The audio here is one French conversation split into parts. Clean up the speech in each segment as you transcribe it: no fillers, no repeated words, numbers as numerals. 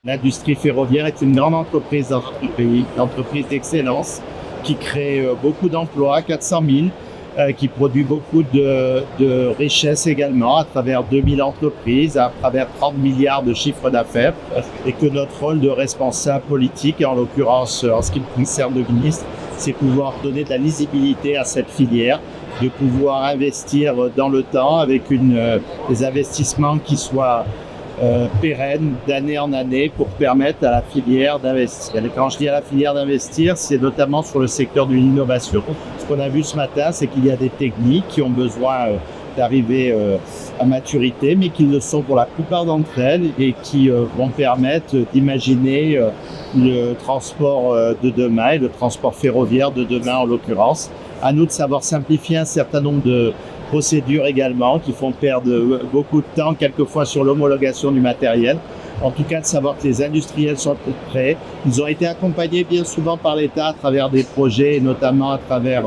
L'industrie ferroviaire est une grande entreprise dans notre pays, une entreprise d'excellence qui crée beaucoup d'emplois, 400 000, qui produit beaucoup de richesses également à travers 2000 entreprises, à travers 30 milliards de chiffre d'affaires, et que notre rôle de responsable politique, et en l'occurrence en ce qui me concerne le ministre, c'est pouvoir donner de la lisibilité à cette filière, de pouvoir investir dans le temps avec des investissements qui soient pérenne d'année en année pour permettre à la filière d'investir. Et quand je dis à la filière d'investir, c'est notamment sur le secteur de l'innovation. Ce qu'on a vu ce matin, c'est qu'il y a des techniques qui ont besoin d'arriver à maturité, mais qui le sont pour la plupart d'entre elles et qui vont permettre d'imaginer le transport de demain et le transport ferroviaire de demain en l'occurrence. À nous de savoir simplifier un certain nombre de procédures également qui font perdre beaucoup de temps quelquefois sur l'homologation du matériel. En tout cas, de savoir que les industriels sont prêts. Ils ont été accompagnés bien souvent par l'État à travers des projets, et notamment à travers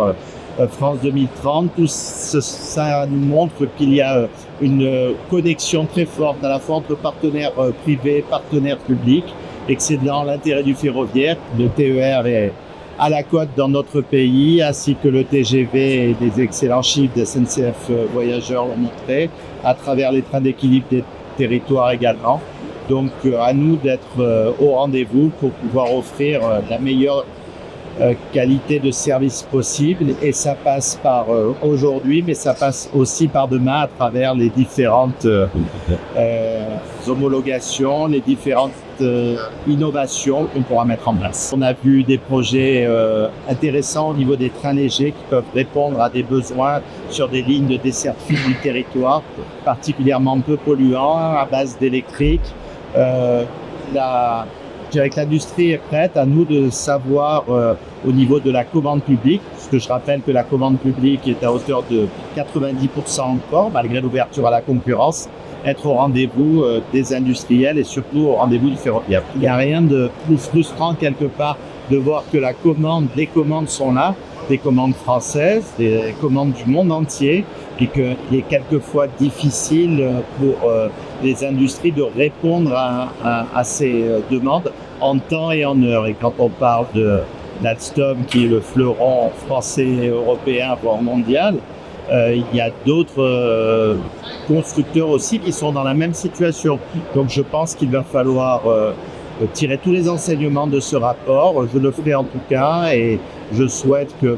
France 2030. Tout ça nous montre qu'il y a une connexion très forte à la fois entre partenaires privés, partenaires publics, et que c'est dans l'intérêt du ferroviaire. Le TER est à la côte dans notre pays, ainsi que le TGV et des excellents chiffres de SNCF Voyageurs l'ont montré, à travers les trains d'équilibre des territoires également. Donc à nous d'être au rendez-vous pour pouvoir offrir la meilleure qualité de service possible, et ça passe par aujourd'hui, mais ça passe aussi par demain à travers les différentes homologations, les différentes innovations qu'on pourra mettre en place. On a vu des projets intéressants au niveau des trains légers qui peuvent répondre à des besoins sur des lignes de desserte fine du territoire, particulièrement peu polluants, à base d'électrique. Je dirais que l'industrie est prête, à nous de savoir au niveau de la commande publique, parce que je rappelle que la commande publique est à hauteur de 90% encore, malgré l'ouverture à la concurrence, être au rendez-vous des industriels et surtout au rendez-vous du ferroviaire. Il n'y a rien de plus frustrant quelque part de voir que les commandes sont là, des commandes françaises, des commandes du monde entier, et qu'il est quelquefois difficile pour les industries de répondre à ces demandes en temps et en heure. Et quand on parle d'Alstom, qui est le fleuron français, européen, voire mondial, il y a d'autres constructeurs aussi qui sont dans la même situation. Donc je pense qu'il va falloir tirer tous les enseignements de ce rapport. Je le ferai en tout cas, et je souhaite que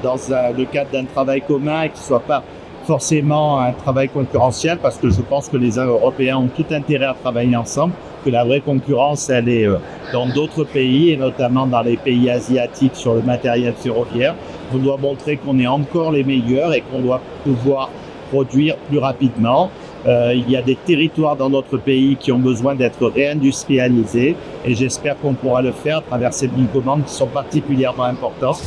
dans le cadre d'un travail commun, et qu'il ne soit pas forcément un travail concurrentiel, parce que je pense que les Européens ont tout intérêt à travailler ensemble, que la vraie concurrence, elle est dans d'autres pays, et notamment dans les pays asiatiques sur le matériel ferroviaire. On doit montrer qu'on est encore les meilleurs et qu'on doit pouvoir produire plus rapidement. Il y a des territoires dans notre pays qui ont besoin d'être réindustrialisés, et j'espère qu'on pourra le faire à travers ces commandes qui sont particulièrement importantes.